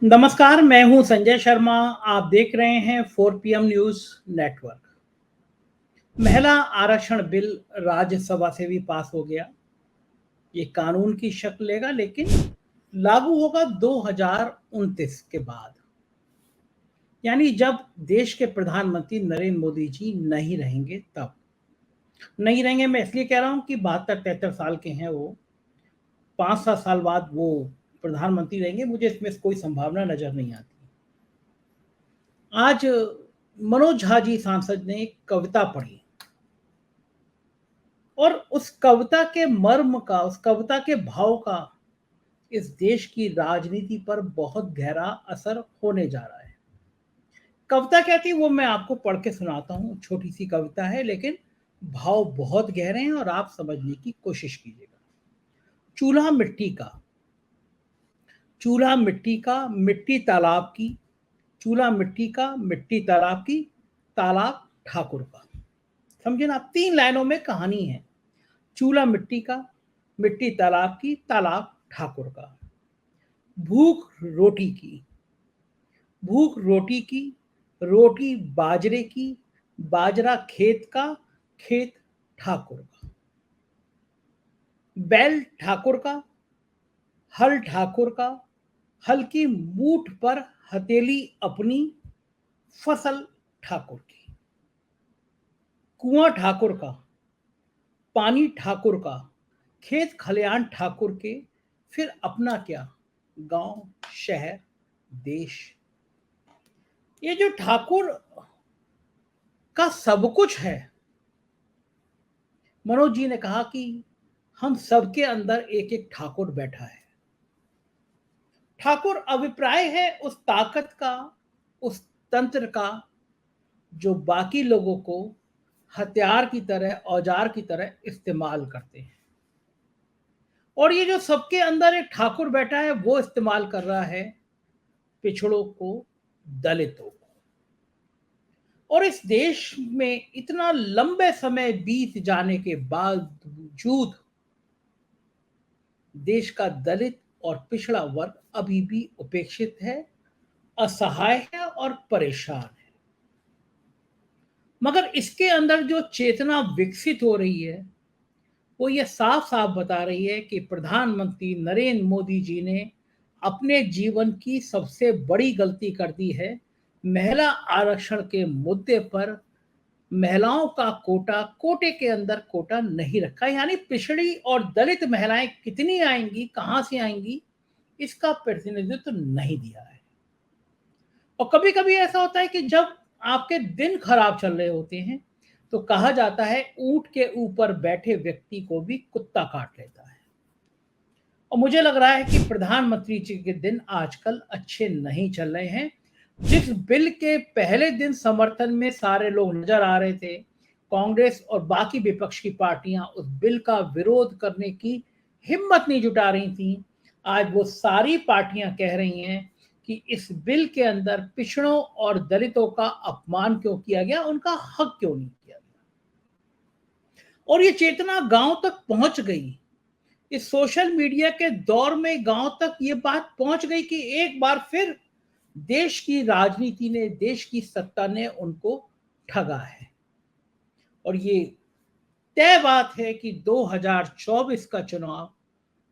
नमस्कार, मैं हूं संजय शर्मा। आप देख रहे हैं 4 PM न्यूज नेटवर्क। महिला आरक्षण बिल राज्यसभा से भी पास हो गया। ये कानून की शक्ल लेगा, लेकिन लागू होगा 2029 के बाद, यानी जब देश के प्रधानमंत्री नरेंद्र मोदी जी नहीं रहेंगे। तब नहीं रहेंगे, मैं इसलिए कह रहा हूं कि 72-73 साल के हैं वो। 5-7 साल बाद वो प्रधानमंत्री रहेंगे। मुझे इसमें कोई संभावना नजर नहीं आती। आज मनोज झा जी सांसद ने एक कविता पढ़ी, और उस कविता के मर्म का, उस कविता के भाव का इस देश की राजनीति पर बहुत गहरा असर होने जा रहा है। कविता क्या थी वो मैं आपको पढ़ के सुनाता हूँ। छोटी सी कविता है, लेकिन भाव बहुत गहरे हैं और आप समझने की कोशिश कीजिएगा। चूल्हा मिट्टी का, चूल्हा मिट्टी का, मिट्टी तालाब की। चूल्हा मिट्टी का, मिट्टी तालाब की, तालाब ठाकुर का। समझे ना? 3 लाइनों में कहानी है। चूल्हा मिट्टी का, मिट्टी तालाब की, तालाब ठाकुर का। भूख रोटी की, भूख रोटी की, रोटी बाजरे की, बाजरा खेत का, खेत ठाकुर का। बैल ठाकुर का, हल ठाकुर का, हल की मूठ पर हथेली अपनी, फसल ठाकुर की। कुआं ठाकुर का, पानी ठाकुर का, खेत खलियान ठाकुर के, फिर अपना क्या, गांव, शहर, देश। ये जो ठाकुर का सब कुछ है, मनोज जी ने कहा कि हम सबके अंदर एक एक ठाकुर बैठा है। ठाकुर अभिप्राय है उस ताकत का, उस तंत्र का, जो बाकी लोगों को हथियार की तरह, औजार की तरह इस्तेमाल करते हैं। और ये जो सबके अंदर एक ठाकुर बैठा है, वो इस्तेमाल कर रहा है पिछड़ों को, दलितों को। और इस देश में इतना लंबे समय बीत जाने के बावजूद देश का दलित और पिछड़ा वर्ग अभी भी उपेक्षित है, असहाय है और परेशान है। मगर इसके अंदर जो चेतना विकसित हो रही है, वो ये साफ साफ बता रही है कि प्रधानमंत्री नरेंद्र मोदी जी ने अपने जीवन की सबसे बड़ी गलती कर दी है। महिला आरक्षण के मुद्दे पर महिलाओं का कोटा, कोटे के अंदर कोटा नहीं रखा, यानी पिछड़ी और दलित महिलाएं कितनी आएंगी, कहां से आएंगी, इसका प्रतिनिधित्व नहीं दिया है। और कभी कभी ऐसा होता है कि जब आपके दिन खराब चल रहे होते हैं, तो कहा जाता है ऊंट के ऊपर बैठे व्यक्ति को भी कुत्ता काट लेता है। और मुझे लग रहा है कि प्रधानमंत्री जी के दिन आजकल अच्छे नहीं चल रहे हैं। जिस बिल के पहले दिन समर्थन में सारे लोग नजर आ रहे थे, कांग्रेस और बाकी विपक्ष की पार्टियां उस बिल का विरोध करने की हिम्मत नहीं जुटा रही थी, आज वो सारी पार्टियां कह रही हैं कि इस बिल के अंदर पिछड़ों और दलितों का अपमान क्यों किया गया, उनका हक क्यों नहीं किया गया। और ये चेतना गांव तक पहुंच गई। इस सोशल मीडिया के दौर में गांव तक ये बात पहुंच गई कि एक बार फिर देश की राजनीति ने, देश की सत्ता ने उनको ठगा है। और ये तय बात है कि 2024 का चुनाव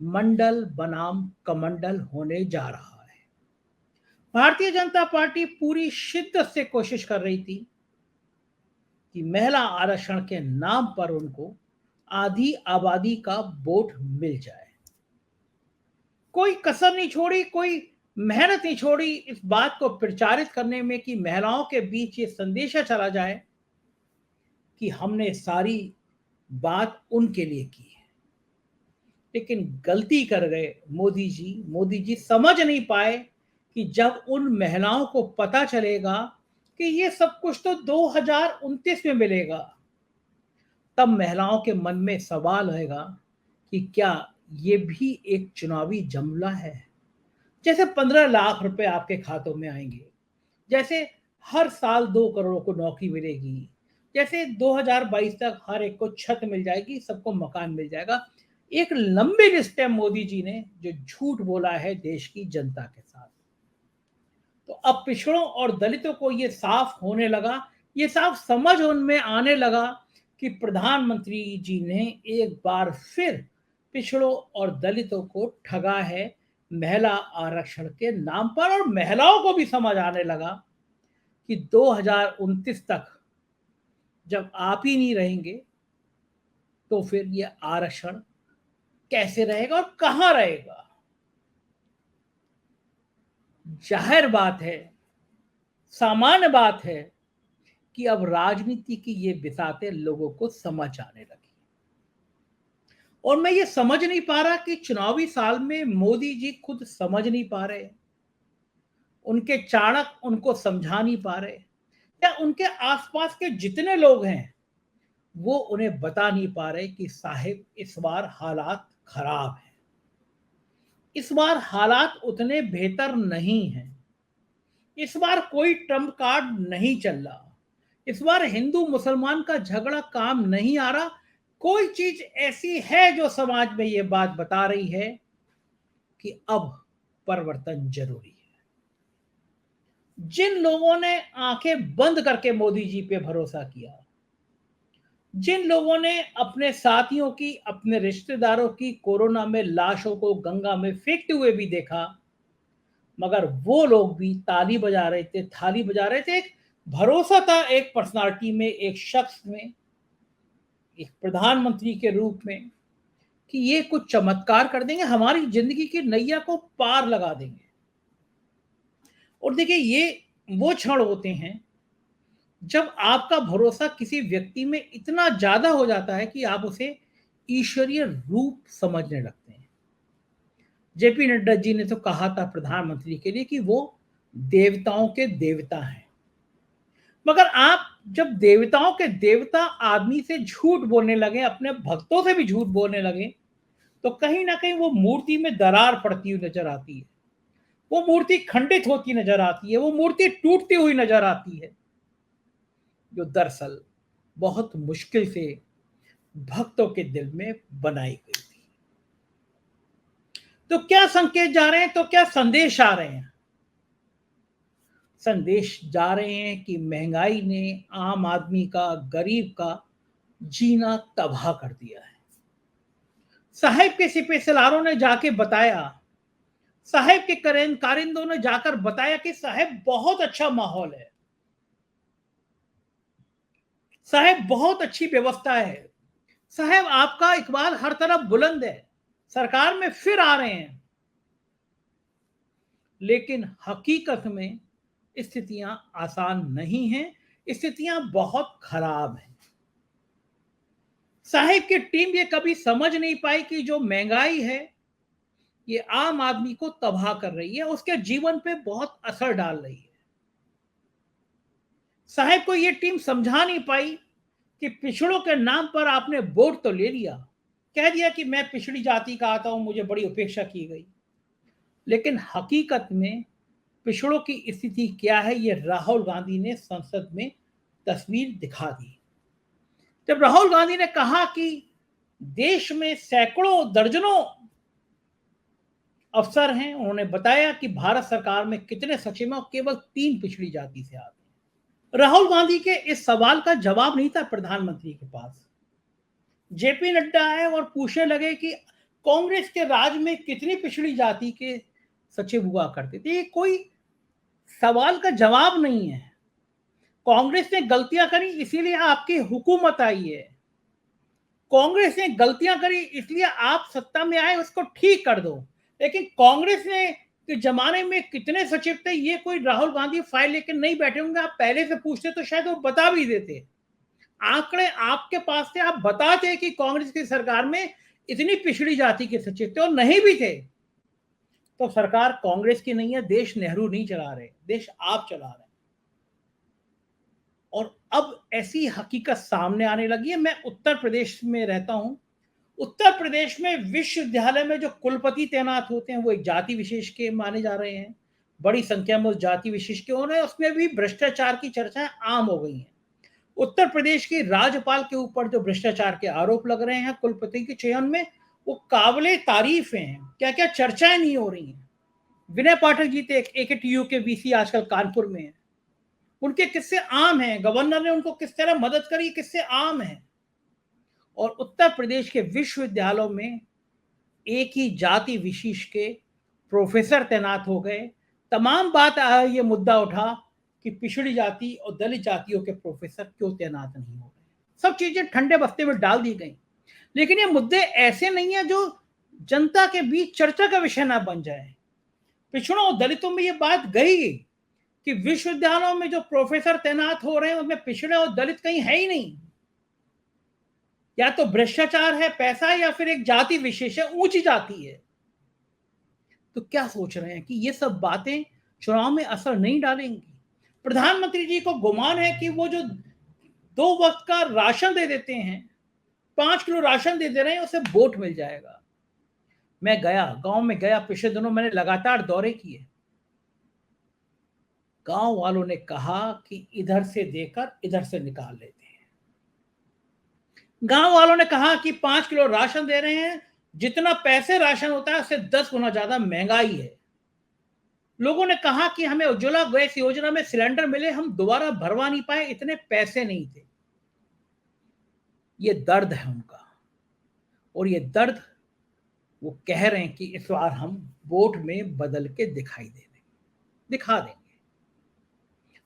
मंडल बनाम कमंडल होने जा रहा है। भारतीय जनता पार्टी पूरी शिद्दत से कोशिश कर रही थी कि महिला आरक्षण के नाम पर उनको आधी आबादी का वोट मिल जाए। कोई कसर नहीं छोड़ी, कोई मेहनत नहीं छोड़ी इस बात को प्रचारित करने में कि महिलाओं के बीच ये संदेशा चला जाए कि हमने सारी बात उनके लिए की है। लेकिन गलती कर गए मोदी जी। मोदी जी समझ नहीं पाए कि जब उन महिलाओं को पता चलेगा कि ये सब कुछ तो 2029 में मिलेगा, तब महिलाओं के मन में सवाल आएगा कि क्या ये भी एक चुनावी जुमला है। जैसे 15 लाख रुपए आपके खातों में आएंगे, जैसे हर साल 2 करोड़ को नौकरी मिलेगी, जैसे 2022 तक हर एक को छत मिल जाएगी, सबको मकान मिल जाएगा। एक लंबी लिस्ट है मोदी जी ने जो झूठ बोला है देश की जनता के साथ। तो अब पिछड़ों और दलितों को ये साफ होने लगा, ये साफ समझ उनमें आने लगा कि प्रधानमंत्री जी ने एक बार फिर पिछड़ों और दलितों को ठगा है महिला आरक्षण के नाम पर। और महिलाओं को भी समझ आने लगा कि 2029 तक जब आप ही नहीं रहेंगे तो फिर ये आरक्षण कैसे रहेगा और कहां रहेगा। जाहिर बात है, सामान्य बात है कि अब राजनीति की ये बिसातें लोगों को समझ आने लगी। और मैं ये समझ नहीं पा रहा कि चुनावी साल में मोदी जी खुद समझ नहीं पा रहे, उनके चाणक उनको समझा नहीं पा रहे, या उनके आसपास के जितने लोग हैं वो उन्हें बता नहीं पा रहे कि साहिब इस बार हालात खराब हैं, इस बार हालात उतने बेहतर नहीं हैं, इस बार कोई ट्रम्प कार्ड नहीं चल रहा, इस बार हिंदू मुसलमान का झगड़ा काम नहीं आ रहा। कोई चीज ऐसी है जो समाज में ये बात बता रही है कि अब परिवर्तन जरूरी है। जिन लोगों ने आंखें बंद करके मोदी जी पे भरोसा किया, जिन लोगों ने अपने साथियों की, अपने रिश्तेदारों की कोरोना में लाशों को गंगा में फेंकते हुए भी देखा, मगर वो लोग भी ताली बजा रहे थे, थाली बजा रहे थे। एक भरोसा था एक पर्सनालिटी में, एक शख्स में, एक प्रधानमंत्री के रूप में, कि ये कुछ चमत्कार कर देंगे, हमारी जिंदगी की नैया को पार लगा देंगे। और देखिए, ये वो क्षण होते हैं जब आपका भरोसा किसी व्यक्ति में इतना ज्यादा हो जाता है कि आप उसे ईश्वरीय रूप समझने लगते हैं। जेपी नड्डा जी ने तो कहा था प्रधानमंत्री के लिए कि वो देवताओं के देवता हैं। मगर आप जब देवताओं के देवता आदमी से झूठ बोलने लगे, अपने भक्तों से भी झूठ बोलने लगे, तो कहीं ना कहीं वो मूर्ति में दरार पड़ती हुई नजर आती है, वो मूर्ति खंडित होती नजर आती है, वो मूर्ति टूटती हुई नजर आती है, जो दरअसल बहुत मुश्किल से भक्तों के दिल में बनाई गई थी। तो क्या संकेत जा रहे हैं, तो क्या संदेश आ रहे हैं? संदेश जा रहे हैं कि महंगाई ने आम आदमी का, गरीब का जीना तबाह कर दिया है। साहेब के सिपहसालारों ने जाके बताया, साहेब के कारिंदों ने जाकर बताया कि साहेब बहुत अच्छा माहौल है, साहेब बहुत अच्छी व्यवस्था है, साहेब आपका इकबाल हर तरफ बुलंद है, सरकार में फिर आ रहे हैं। लेकिन हकीकत में स्थितियां आसान नहीं हैं, स्थितियां बहुत खराब हैं। साहिब की टीम ये कभी समझ नहीं पाई कि जो महंगाई है ये आम आदमी को तबाह कर रही है, उसके जीवन पे बहुत असर डाल रही है। साहिब को ये टीम समझा नहीं पाई कि पिछड़ों के नाम पर आपने वोट तो ले लिया, कह दिया कि मैं पिछड़ी जाति का आता हूं, मुझे बड़ी उपेक्षा की गई, लेकिन हकीकत में पिछड़ों की स्थिति क्या है ये राहुल गांधी ने संसद में तस्वीर दिखा दी। जब राहुल गांधी ने कहा कि देश में सैकड़ों दर्जनों अफसर हैं, उन्होंने बताया कि भारत सरकार में कितने सचिव हैं और केवल 3 पिछड़ी जाति से आते हैं। राहुल गांधी के इस सवाल का जवाब नहीं था प्रधानमंत्री के पास। जेपी नड्डा आए और पूछने लगे कि कांग्रेस के राज में कितनी पिछड़ी जाति के सचिव हुआ करते थे। ये कोई सवाल का जवाब नहीं है। कांग्रेस ने गलतियां करी इसीलिए आपकी हुकूमत आई है, कांग्रेस ने गलतियां करी इसलिए आप सत्ता में आए, उसको ठीक कर दो। लेकिन कांग्रेस ने के जमाने में कितने सचिव थे ये कोई राहुल गांधी फाइल लेकर नहीं बैठे होंगे, आप पहले से पूछते तो शायद वो बता भी देते। आंकड़े आपके पास थे, आप बताते कि कांग्रेस की सरकार में इतनी पिछड़ी जाति के सचिव थे, और नहीं भी थे तो सरकार कांग्रेस की नहीं है, देश नेहरू नहीं चला रहे, देश आप चला रहे हैं। और अब ऐसी हकीकत सामने आने लगी है। मैं उत्तर प्रदेश में रहता हूं। उत्तर प्रदेश में विश्वविद्यालय में जो कुलपति तैनात होते हैं वो एक जाति विशेष के माने जा रहे हैं, बड़ी संख्या में उस जाति विशेष के हो रहे हैं, उसमें भी भ्रष्टाचार की चर्चाएं आम हो गई हैं। उत्तर प्रदेश के राज्यपाल के ऊपर जो भ्रष्टाचार के आरोप लग रहे हैं कुलपति के चयन में, वो काबिले तारीफ हैं। क्या क्या चर्चाएं नहीं हो रही हैं। विनय पाठक जी थे AKTU के VC, आजकल कानपुर में है। उनके किस्से आम हैं, गवर्नर ने उनको किस तरह मदद करी, किस्से आम हैं। और उत्तर प्रदेश के विश्वविद्यालयों में एक ही जाति विशेष के प्रोफेसर तैनात हो गए। तमाम बात ये मुद्दा उठा कि पिछड़ी जाति और दलित जातियों के प्रोफेसर क्यों तैनात नहीं हो रहे। सब चीजें ठंडे बस्ते में डाल दी गई, लेकिन ये मुद्दे ऐसे नहीं है जो जनता के बीच चर्चा का विषय ना बन जाए। पिछड़ों और दलितों में ये बात गई कि विश्वविद्यालयों में जो प्रोफेसर तैनात हो रहे हैं उनमें पिछड़े और दलित कहीं है ही नहीं। या तो भ्रष्टाचार है, पैसा है, या फिर एक जाति विशेष है, ऊंची जाति है। तो क्या सोच रहे हैं कि ये सब बातें चुनाव में असर नहीं डालेंगी? प्रधानमंत्री जी को गुमान है कि वो जो 2 वक्त का राशन दे देते हैं, 5 किलो राशन दे दे रहे हैं, उसे वोट मिल जाएगा। मैं गया, गांव में गया, पिछले दिनों मैंने लगातार दौरे किए। गांव वालों ने कहा कि इधर से देकर इधर से निकाल लेते हैं। गांव वालों ने कहा कि 5 किलो राशन दे रहे हैं, जितना पैसे राशन होता है उससे 10 गुना ज्यादा महंगाई है। लोगों ने कहा कि हमें उज्ज्वला गैस योजना में सिलेंडर मिले, हम दोबारा भरवा नहीं पाए, इतने पैसे नहीं थे। ये दर्द है उनका, और ये दर्द वो कह रहे हैं कि इस बार हम वोट में बदल के दिखा देंगे।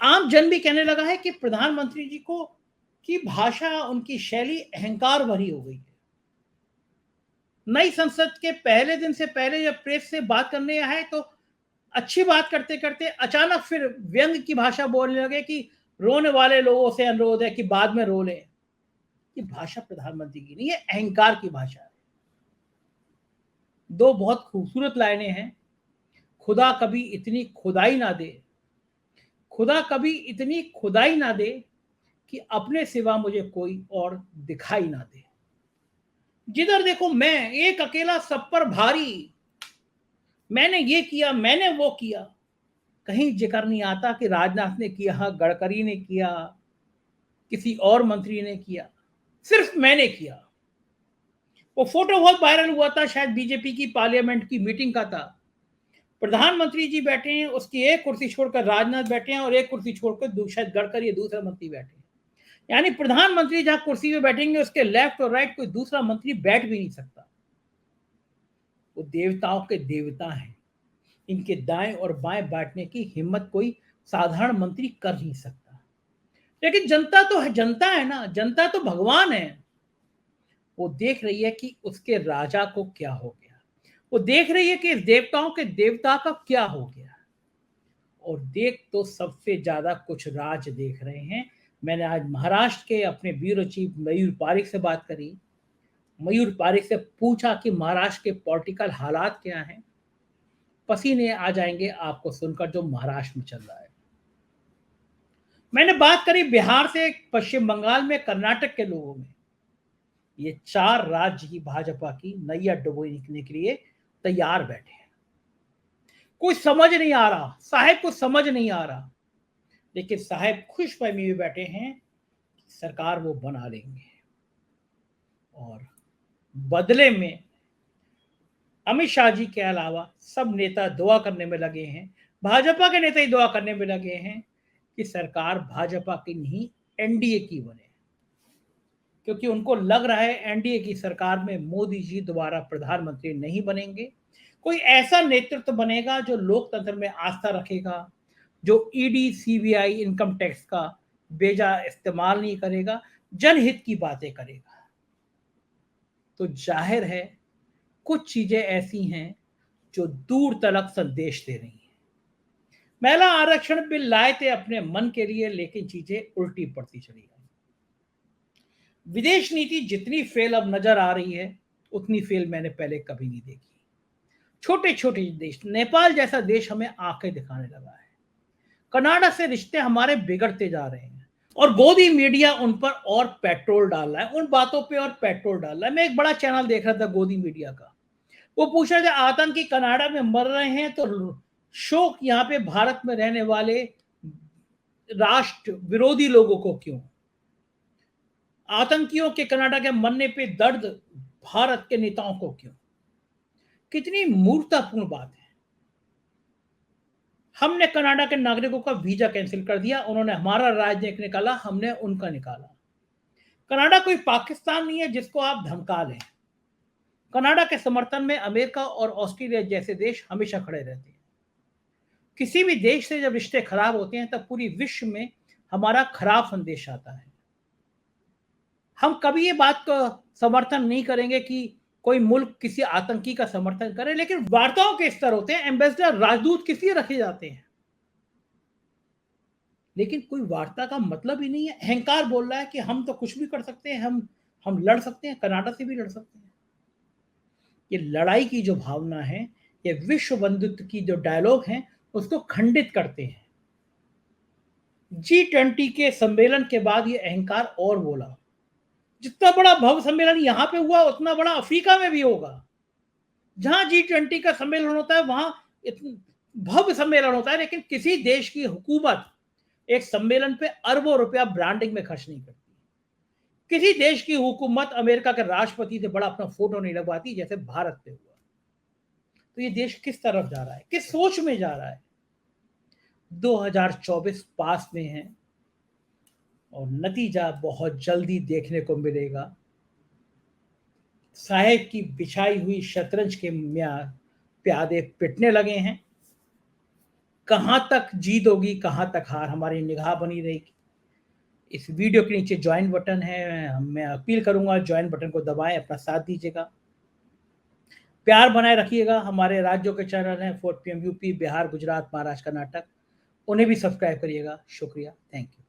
आम जन भी कहने लगा है कि प्रधानमंत्री जी को की भाषा, उनकी शैली अहंकार भरी हो गई है। नई संसद के पहले दिन से पहले जब प्रेस से बात करने आए तो अच्छी बात करते करते अचानक फिर व्यंग की भाषा बोलने लगे कि रोने वाले लोगों से अनुरोध है कि बाद में रो लें। ये भाषा प्रधानमंत्री की नहीं है, अहंकार की भाषा है। 2 बहुत खूबसूरत लाइनें हैं। खुदा कभी इतनी खुदाई ना दे, खुदा कभी इतनी खुदाई ना दे कि अपने सिवा मुझे कोई और दिखाई ना दे। जिधर देखो मैं, एक अकेला सब पर भारी, मैंने ये किया, मैंने वो किया। कहीं जिक्र नहीं आता कि राजनाथ ने किया, गडकरी ने किया, किसी और मंत्री ने किया, सिर्फ मैंने किया। वो फोटो बहुत वायरल हुआ था, शायद बीजेपी की पार्लियामेंट की मीटिंग का था। प्रधानमंत्री जी बैठे हैं, उसकी एक कुर्सी छोड़कर राजनाथ बैठे हैं, और एक कुर्सी छोड़कर शायद गडकरी या दूसरा मंत्री बैठे हैं। यानी प्रधानमंत्री जहां कुर्सी पे बैठेंगे उसके लेफ्ट और राइट कोई दूसरा मंत्री बैठ भी नहीं सकता। वो देवताओं के देवता हैं, इनके दाएं और बाएं बैठने की हिम्मत कोई साधारण मंत्री कर नहीं सकता। लेकिन जनता तो है, जनता है ना, जनता तो भगवान है। वो देख रही है कि उसके राजा को क्या हो गया, वो देख रही है कि देवताओं के देवता का क्या हो गया। और देख तो सबसे ज्यादा कुछ राज देख रहे हैं। मैंने आज महाराष्ट्र के अपने ब्यूरो चीफ मयूर पारिक से बात करी। मयूर पारिक से पूछा कि महाराष्ट्र के पॉलिटिकल हालात क्या हैं। पसीने आ जाएंगे आपको सुनकर जो महाराष्ट्र में चल रहा है। मैंने बात करी बिहार से, पश्चिम बंगाल में, कर्नाटक के लोगों में। ये 4 राज्य की भाजपा की नैया डुबोने के लिए तैयार बैठे हैं। कोई समझ नहीं आ रहा, साहेब को समझ नहीं आ रहा, लेकिन साहेब खुशफहमी में बैठे हैं कि सरकार वो बना लेंगे। और बदले में अमित शाह जी के अलावा सब नेता दुआ करने में लगे हैं, भाजपा के नेता ही दुआ करने में लगे हैं कि सरकार भाजपा की नहीं एनडीए की बने, क्योंकि उनको लग रहा है एनडीए की सरकार में मोदी जी दोबारा प्रधानमंत्री नहीं बनेंगे। कोई ऐसा नेतृत्व बनेगा जो लोकतंत्र में आस्था रखेगा, जो ईडी, सीबीआई, इनकम टैक्स का बेजा इस्तेमाल नहीं करेगा, जनहित की बातें करेगा। तो जाहिर है कुछ चीजें ऐसी हैं जो दूर तलक संदेश दे रही हैं। महिला आरक्षण बिल लाए थे अपने मन के लिए, लेकिन चीजें उल्टी पड़ती चली गई। विदेश नीति जितनी फेल अब नजर आ रही है, उतनी फेल मैंने पहले कभी नहीं देखी। छोटे छोटे देश, नेपाल जैसा देश हमें आंखें दिखाने लगा है। कनाडा से रिश्ते हमारे बिगड़ते जा रहे हैं, और गोदी मीडिया उन पर और पेट्रोल डाल रहा है, उन बातों पे और पेट्रोल डाल रहा है। मैं एक बड़ा चैनल देख रहा था गोदी मीडिया का, वो पूछ रहे थे आतंकी कनाडा में मर रहे हैं तो शोक यहाँ पे भारत में रहने वाले राष्ट्र विरोधी लोगों को क्यों? आतंकियों के कनाडा के मरने पे दर्द भारत के नेताओं को क्यों? कितनी मूर्खतापूर्ण बात है। हमने कनाडा के नागरिकों का वीजा कैंसिल कर दिया, उन्होंने हमारा राजनयिक निकाला, हमने उनका निकाला। कनाडा कोई पाकिस्तान नहीं है जिसको आप धमका लें। कनाडा के समर्थन में अमेरिका और ऑस्ट्रेलिया जैसे देश हमेशा खड़े रहते हैं। किसी भी देश से जब रिश्ते खराब होते हैं तब पूरी विश्व में हमारा खराब संदेश आता है। हम कभी ये बात का समर्थन नहीं करेंगे कि कोई मुल्क किसी आतंकी का समर्थन करे, लेकिन वार्ताओं के स्तर होते हैं, एम्बेसडर, राजदूत किस लिए रखे जाते हैं, लेकिन कोई वार्ता का मतलब ही नहीं है। अहंकार बोल रहा है कि हम तो कुछ भी कर सकते हैं, हम लड़ सकते हैं, कनाडा से भी लड़ सकते हैं। ये लड़ाई की जो भावना है, ये विश्व बंधुत्व की जो डायलॉग है, उसको खंडित करते हैं। G20 के सम्मेलन के बाद ये अहंकार और बोला। जितना बड़ा भव्य सम्मेलन यहां पे हुआ, उतना बड़ा अफ्रीका में भी होगा। जहां G20 का सम्मेलन होता है वहां भव्य सम्मेलन होता है, लेकिन किसी देश की हुकूमत एक सम्मेलन पे अरबों रुपया ब्रांडिंग में खर्च नहीं करती। किसी देश की हुकूमत अमेरिका के राष्ट्रपति से बड़ा अपना फोटो नहीं लगवाती जैसे भारत पे हुआ। तो ये देश किस तरफ जा रहा है, किस सोच में जा रहा है? 2024 पास में है और नतीजा बहुत जल्दी देखने को मिलेगा। साहेब की बिछाई हुई शतरंज के प्यादे पिटने लगे हैं। कहां तक जीत होगी, कहां तक हार, हमारी निगाह बनी रहेगी। इस वीडियो के नीचे ज्वाइन बटन है, मैं अपील करूंगा ज्वाइन बटन को दबाएं, अपना साथ दीजिएगा, प्यार बनाए रखिएगा। हमारे राज्यों के चैनल हैं 4PM यूपी, बिहार, गुजरात, महाराष्ट्र, कर्नाटक, उन्हें भी सब्सक्राइब करिएगा। शुक्रिया, थैंक यू।